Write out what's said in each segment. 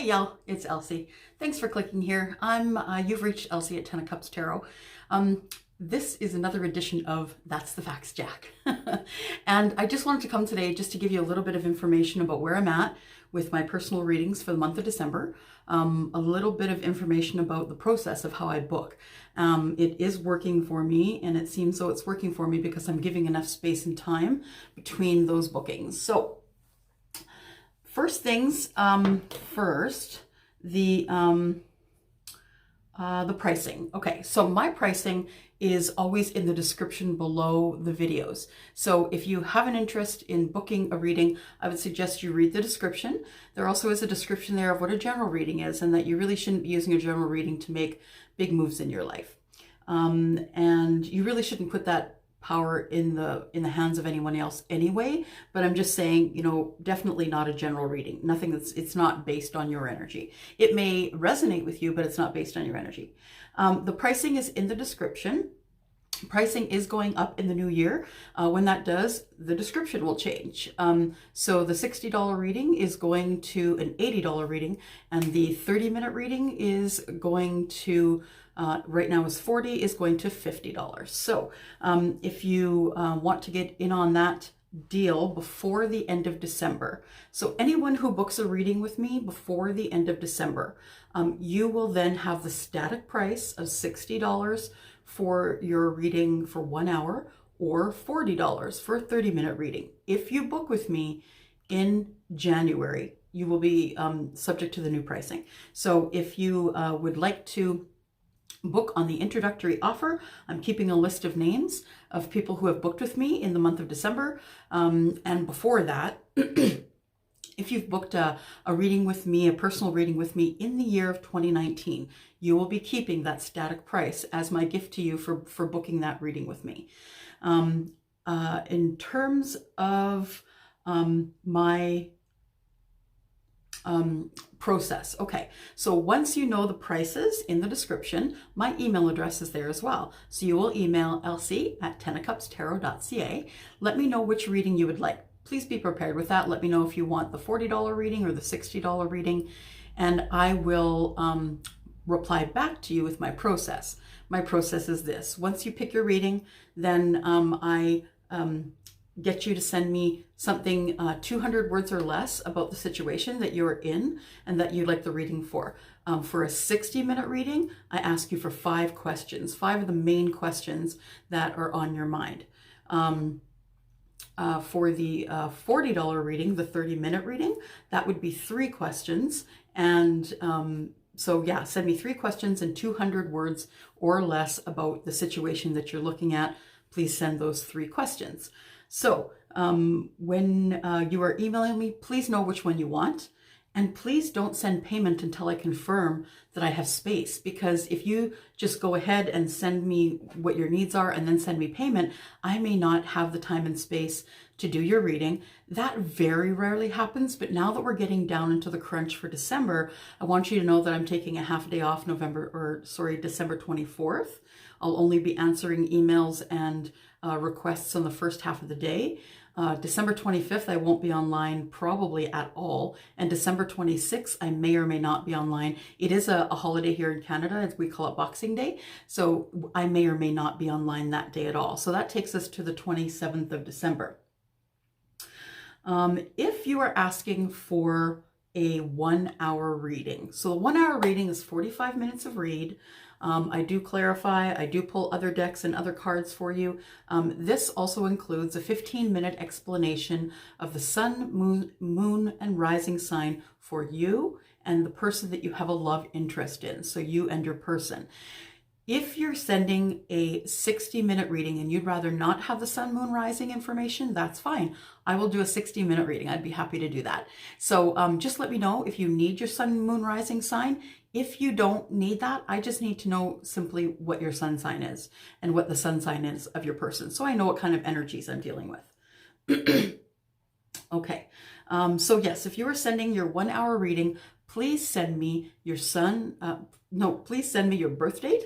Hey y'all, it's Elsie. Thanks for clicking here. You've reached Elsie at 10 of Cups Tarot. This is another edition of That's the Facts, Jack. And I just wanted to come today just to give you a little bit of information about where I'm at with my personal readings for the month of December. A little bit of information about the process of how I book. It is working for me, and it seems so it's working for me because I'm giving enough space and time between those bookings. So first things first, the pricing. Okay, so my pricing is always in the description below the videos. So if you have an interest in booking a reading, I would suggest you read the description. There also is a description there of what a general reading is, and that you really shouldn't be using a general reading to make big moves in your life. And you really shouldn't put that power in the hands of anyone else anyway, but I'm just saying, you know, definitely not a general reading. It's not based on your energy. It may resonate with you, but it's not based on your energy. The pricing is in the description. Pricing is going up in the new year. When that does, the description will change. So the $60 reading is going to an $80 reading, and the 30-minute reading is going to right now is $40, is going to $50. So if you want to get in on that deal before the end of December, so anyone who books a reading with me before the end of December, you will then have the static price of $60 for your reading for 1 hour, or $40 for a 30-minute reading. If you book with me in January, you will be subject to the new pricing. So if you would like to book on the introductory offer, I'm keeping a list of names of people who have booked with me in the month of December. And before that, if you've booked a reading with me, a personal reading with me in the year of 2019, you will be keeping that static price as my gift to you for booking that reading with me. In terms of my process. Okay, so once you know the prices in the description, my email address is there as well. So you will email elsie@tenofcupstarot.ca. Let me know which reading you would like. Please be prepared with that. Let me know if you want the $40 reading or the $60 reading, and I will reply back to you with my process. My process is this. Once you pick your reading, then I get you to send me something 200 words or less about the situation that you're in and that you'd like the reading for. For a 60-minute reading, I ask you for 5 questions, 5 of the main questions that are on your mind. For the $40 reading, the 30-minute reading, that would be 3 questions. And so yeah, send me 3 questions and 200 words or less about the situation that you're looking at. Please send those 3 questions. So when you are emailing me, please know which one you want. And please don't send payment until I confirm that I have space, because if you just go ahead and send me what your needs are and then send me payment, I may not have the time and space to do your reading. That very rarely happens, but now that we're getting down into the crunch for December, I want you to know that I'm taking a half day off December 24th. I'll only be answering emails and requests on the first half of the day. December 25th, I won't be online probably at all. And December 26th, I may or may not be online. It is a holiday here in Canada, as we call it Boxing Day. So I may or may not be online that day at all. So that takes us to the 27th of December. If you are asking for a 1-hour reading, so the 1-hour reading is 45 minutes of read. I do clarify, I do pull other decks and other cards for you. This also includes a 15-minute explanation of the sun, moon, and rising sign for you and the person that you have a love interest in, so you and your person. If you're sending a 60-minute reading and you'd rather not have the sun, moon, rising information, that's fine. I will do a 60-minute reading. I'd be happy to do that. So just let me know if you need your sun, moon, rising sign. If you don't need that, I just need to know simply what your sun sign is and what the sun sign is of your person, so I know what kind of energies I'm dealing with. Okay, so yes, if you are sending your 1-hour reading, please send me your please send me your birth date,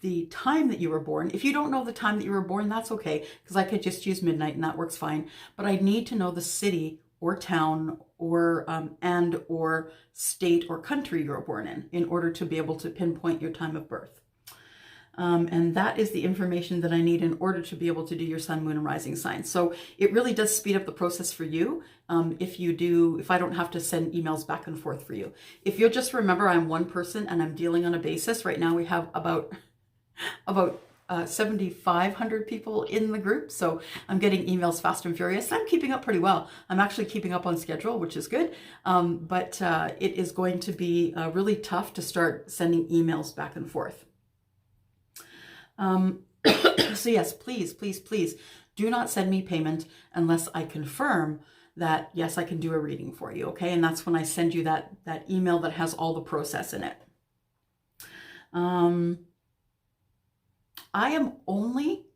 the time that you were born. If you don't know the time that you were born, that's okay, because I could just use midnight and that works fine. But I need to know the city or town or and or state or country you were born in order to be able to pinpoint your time of birth. And that is the information that I need in order to be able to do your sun, moon, and rising sign. So it really does speed up the process for you if I don't have to send emails back and forth for you. If you'll just remember, I'm one person and I'm dealing on a basis. Right now we have about 7,500 people in the group. So I'm getting emails fast and furious. I'm keeping up pretty well. I'm actually keeping up on schedule, which is good. But it is going to be really tough to start sending emails back and forth. So yes, please, please, please do not send me payment unless I confirm that, yes, I can do a reading for you. Okay. And that's when I send you that email that has all the process in it. I am only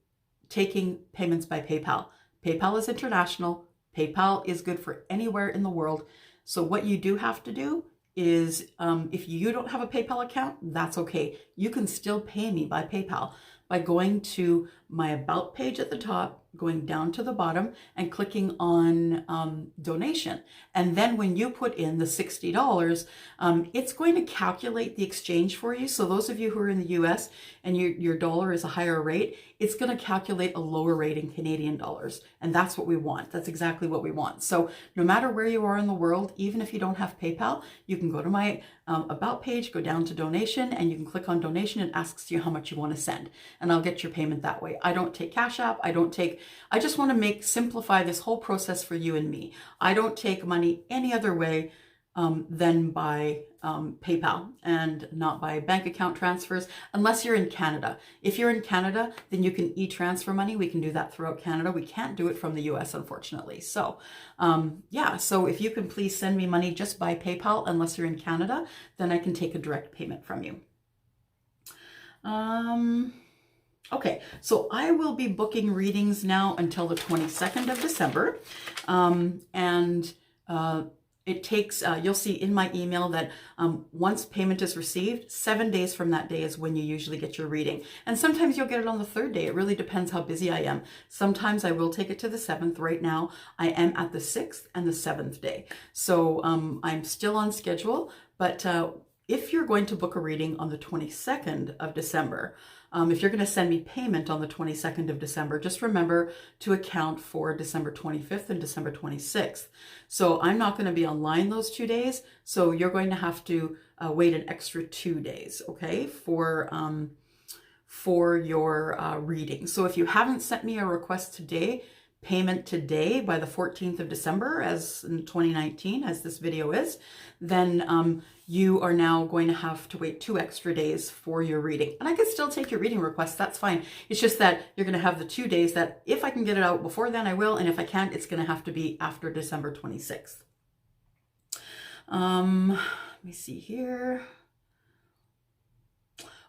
taking payments by PayPal. PayPal is international. PayPal is good for anywhere in the world. So what you do have to do is if you don't have a PayPal account, that's okay. You can still pay me by PayPal by going to my About page at the top, going down to the bottom and clicking on donation. And then when you put in the $60, it's going to calculate the exchange for you. So those of you who are in the US and your dollar is a higher rate, it's going to calculate a lower rate in Canadian dollars. And that's what we want. That's exactly what we want. So no matter where you are in the world, even if you don't have PayPal, you can go to my About page, go down to donation, and you can click on donation. It asks you how much you want to send, and I'll get your payment that way. I don't take Cash App. I just want to simplify this whole process for you and me. I don't take money any other way than by PayPal and not by bank account transfers, unless you're in Canada. If you're in Canada, then you can e-transfer money. We can do that throughout Canada. We can't do it from the US, unfortunately. So yeah, so if you can please send me money just by PayPal, unless you're in Canada, then I can take a direct payment from you. Okay, so I will be booking readings now until the 22nd of December. It takes, you'll see in my email that once payment is received, 7 days from that day is when you usually get your reading. And sometimes you'll get it on the 3rd day. It really depends how busy I am. Sometimes I will take it to the 7th. Right now, I am at the 6th and the 7th day. So I'm still on schedule, but if you're going to book a reading on the 22nd of December, if you're going to send me payment on the 22nd of December, just remember to account for December 25th and December 26th. So I'm not going to be online those 2 days. So you're going to have to wait an extra 2 days, okay, for your reading. So if you haven't sent me a request today, payment today by the 14th of December, as in 2019, as this video is, then you are now going to have to wait 2 extra days for your reading. And I can still take your reading request, that's fine. It's just that you're going to have the 2 days that if I can get it out before then, I will. And if I can't, it's going to have to be after December 26th. Let me see here.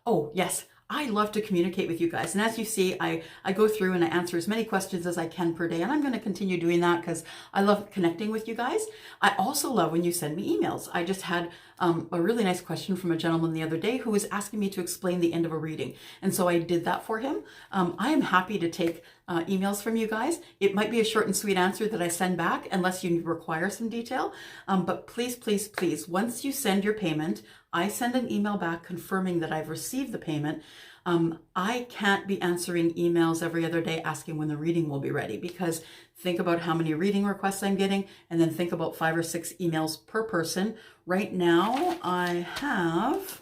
Oh, yes. I love to communicate with you guys. And as you see, I go through and I answer as many questions as I can per day. And I'm going to continue doing that because I love connecting with you guys. I also love when you send me emails. I just had a really nice question from a gentleman the other day who was asking me to explain the end of a reading. And so I did that for him. I am happy to take emails from you guys. It might be a short and sweet answer that I send back unless you require some detail. But please, please, please, once you send your payment, I send an email back confirming that I've received the payment. I can't be answering emails every other day asking when the reading will be ready, because think about how many reading requests I'm getting, and then think about 5 or 6 emails per person. Right now I have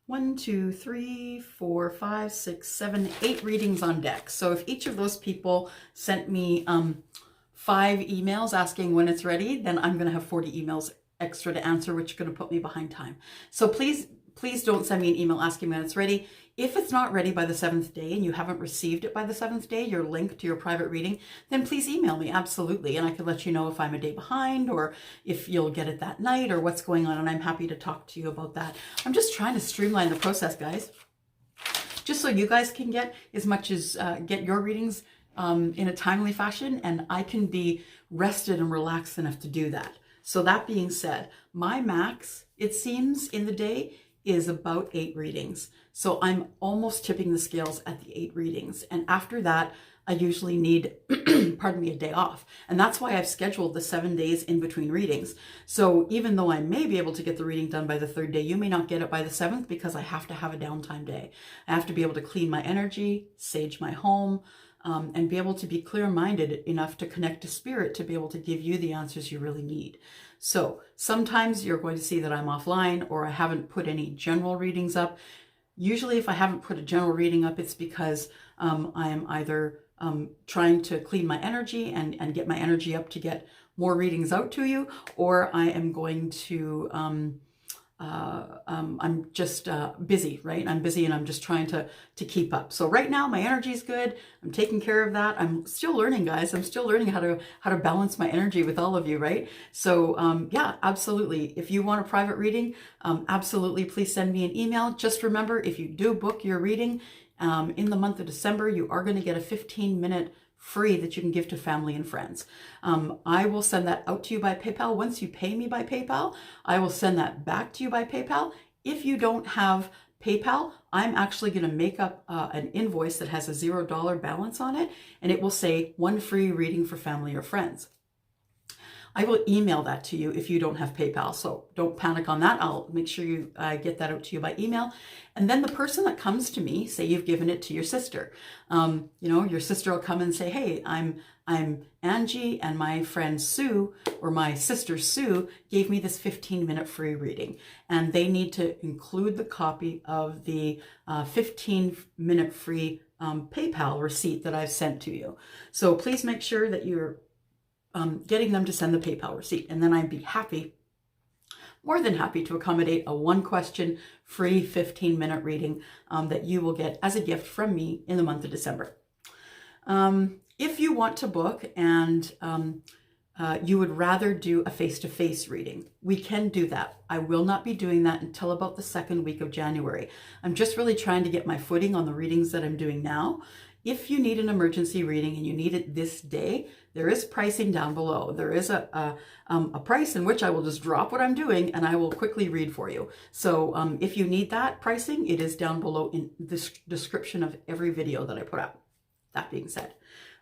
1, 2, 3, 4, 5, 6, 7, 8 readings on deck. So if each of those people sent me 5 emails asking when it's ready, then I'm going to have 40 emails extra to answer, which is going to put me behind time. So please don't send me an email asking when it's ready. If it's not ready by the 7th day and you haven't received it by the 7th day, your link to your private reading, then please email me, absolutely. And I can let you know if I'm a day behind or if you'll get it that night or what's going on. And I'm happy to talk to you about that. I'm just trying to streamline the process, guys, just so you guys can get as much as get your readings in a timely fashion, and I can be rested and relaxed enough to do that. So that being said, my max, it seems, in the day is about 8 readings. So I'm almost tipping the scales at the 8 readings. And after that, I usually need, pardon me, a day off. And that's why I've scheduled the 7 days in between readings. So even though I may be able to get the reading done by the 3rd day, you may not get it by the 7th because I have to have a downtime day. I have to be able to clean my energy, sage my home, and be able to be clear-minded enough to connect to spirit to be able to give you the answers you really need. So sometimes you're going to see that I'm offline or I haven't put any general readings up. Usually if I haven't put a general reading up, it's because I am either trying to clean my energy and get my energy up to get more readings out to you, or I am going to, I'm just busy, right? I'm busy and I'm just trying to keep up. So right now my energy is good. I'm taking care of that. I'm still learning, guys. I'm still learning how to balance my energy with all of you, right? So yeah, absolutely. If you want a private reading, absolutely, please send me an email. Just remember, if you do book your reading in the month of December, you are going to get a 15-minute free that you can give to family and friends. I will send that out to you by PayPal. Once you pay me by PayPal, I will send that back to you by PayPal. If you don't have PayPal, I'm actually going to make up an invoice that has a $0 balance on it, and it will say 1 free reading for family or friends. I will email that to you if you don't have PayPal, so don't panic on that. I'll make sure you get that out to you by email. And then the person that comes to me, say you've given it to your sister. You know, your sister will come and say, hey, I'm Angie and my friend Sue, or my sister Sue, gave me this 15-minute free reading. And they need to include the copy of the 15-minute free PayPal receipt that I've sent to you. So please make sure that you're getting them to send the PayPal receipt, and then I'd be happy, more than happy, to accommodate a 1-question free 15-minute reading that you will get as a gift from me in the month of December. If you want to book and you would rather do a face-to-face reading, we can do that. I will not be doing that until about the 2nd week of January. I'm just really trying to get my footing on the readings that I'm doing now. If you need an emergency reading and you need it this day, there is pricing down below. There is a price in which I will just drop what I'm doing and I will quickly read for you. So if you need that pricing, it is down below in the description of every video that I put out. That being said,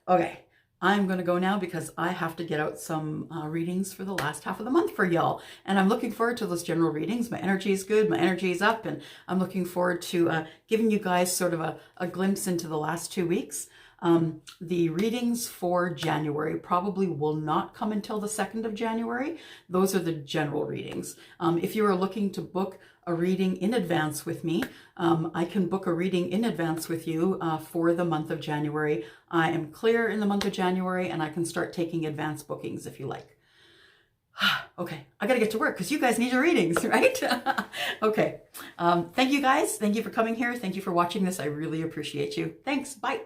okay, I'm going to go now because I have to get out some readings for the last half of the month for y'all. And I'm looking forward to those general readings. My energy is good. My energy is up. And I'm looking forward to giving you guys sort of a glimpse into the last 2 weeks. The readings for January probably will not come until the 2nd of January. Those are the general readings. If you are looking to book a reading in advance with me, I can book a reading in advance with you for the month of January. I am clear in the month of January and I can start taking advance bookings if you like. Okay, I gotta get to work because you guys need your readings, right? Okay, thank you guys. Thank you for coming here. Thank you for watching this. I really appreciate you. Thanks, bye.